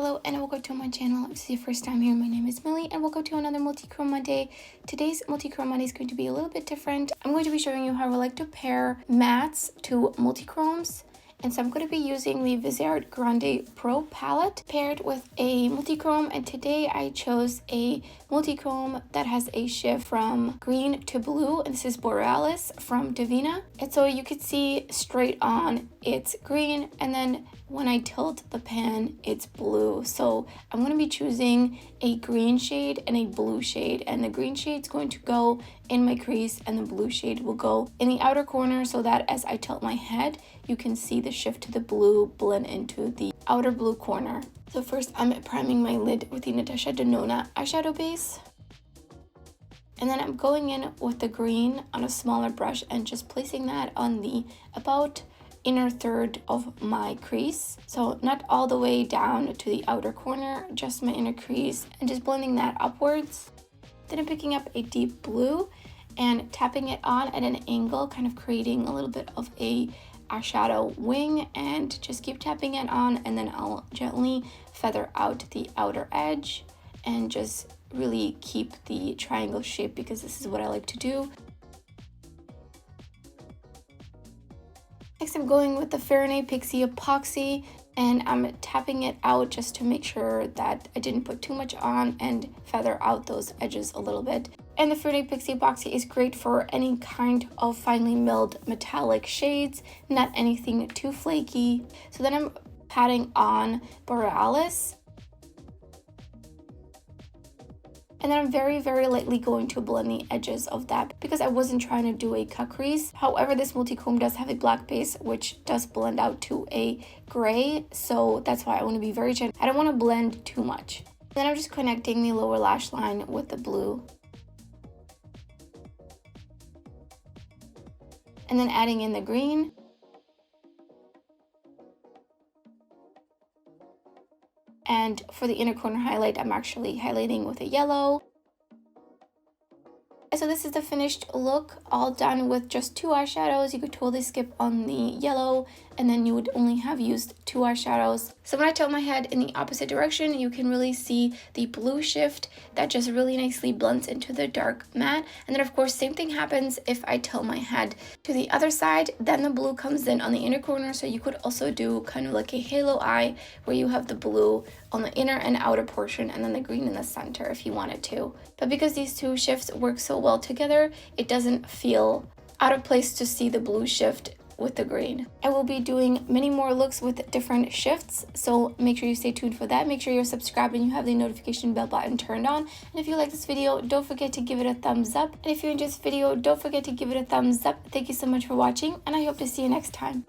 Hello and welcome to my channel. If this is your first time here, my name is Millie and welcome to another Multichrome Monday. Today's Multichrome Monday is going to be a little bit different. I'm going to be showing you how I like to pair mattes to multichromes. And so I'm going to be using the Viseart Grande Pro palette paired with a multichrome, and today I chose a multichrome that has a shift from green to blue, and this is Borealis from Devinah. And so you can see straight on it's green, and then when I tilt the pan it's blue. So I'm going to be choosing a green shade and a blue shade, and the green shade is going to go in my crease and the blue shade will go in the outer corner, so that as I tilt my head you can see the shift to the blue blend into the outer blue corner. So first I'm priming my lid with the Devinah eyeshadow base, and then I'm going in with the green on a smaller brush and just placing that on the about inner third of my crease, so not all the way down to the outer corner, just my inner crease, and just blending that upwards. Then I'm picking up a deep blue and tapping it on at an angle, kind of creating a little bit of a eyeshadow wing, and just keep tapping it on, and then I'll gently feather out the outer edge and just really keep the triangle shape because this is what I like to do. Next I'm going with the Fahrenheit Pixie Epoxy, and I'm tapping it out just to make sure that I didn't put too much on and feather out those edges a little bit. And the Fahrenheit Pixie Epoxy is great for any kind of finely milled metallic shades, not anything too flaky. So then I'm patting on Borealis. And then I'm very lightly going to blend the edges of that because I wasn't trying to do a cut crease. However, this multichrome does have a black base which does blend out to a gray, so that's why I want to be very gentle. I don't want to blend too much. Then I'm just connecting the lower lash line with the blue. And then adding in the green. And for the inner corner highlight, I'm actually highlighting with a yellow. So this is the finished look, all done with just two eyeshadows. You could totally skip on the yellow and then you would only have used two eyeshadows. So when I tilt my head in the opposite direction, you can really see the blue shift that just really nicely blends into the dark matte. And then of course, same thing happens if I tilt my head to the other side, then the blue comes in on the inner corner. So you could also do kind of like a halo eye where you have the blue on the inner and outer portion and then the green in the center if you wanted to. But because these two shifts work so well together, it doesn't feel out of place to see the blue shift with the green. I will be doing many more looks with different shifts, so make sure you stay tuned for that. Make sure you're subscribed and you have the notification bell button turned on. And if you like this video, don't forget to give it a thumbs up. And if you enjoyed this video, don't forget to give it a thumbs up. Thank you so much for watching, and I hope to see you next time.